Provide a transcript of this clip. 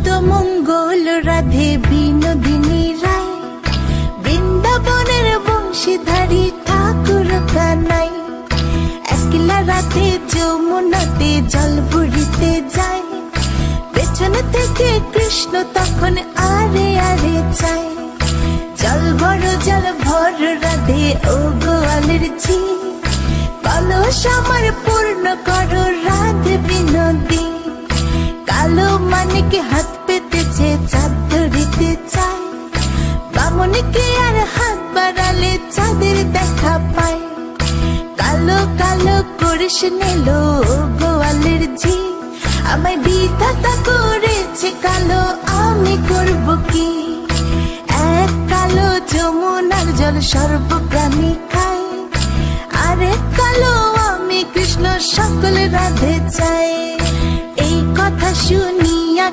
তো মঙ্গল রাধে বিনোদিনী রায়, বৃন্দাবনের বংশীধারী ঠাকুর কানাই। একলা রাতে যমুনাতে জল ভরিতে যায়, পেছনে থেকে কৃষ্ণ তখন আরে আরে চায়। জল ভর রাধে ও গোয়ালের ঝি, কলস আমার পূর্ণ করো রাধে বিনোদী। কালো মানিকে হাত পেতেছে চাঁদ ধরিতে চায়, বামনকে আর হাত বাড়ালে চাঁদের দেখা পায়। কালো কালো করিস নিল গোয়ালের ঝি, আমায় বিধাতা করেছে কালো, আমি করব কি? এক কালো যমুনার জল সর্বপ্রাণী খায়, আরেক কালো আমি কৃষ্ণ সকল রাধে চাই। এই কথা শুনিয়া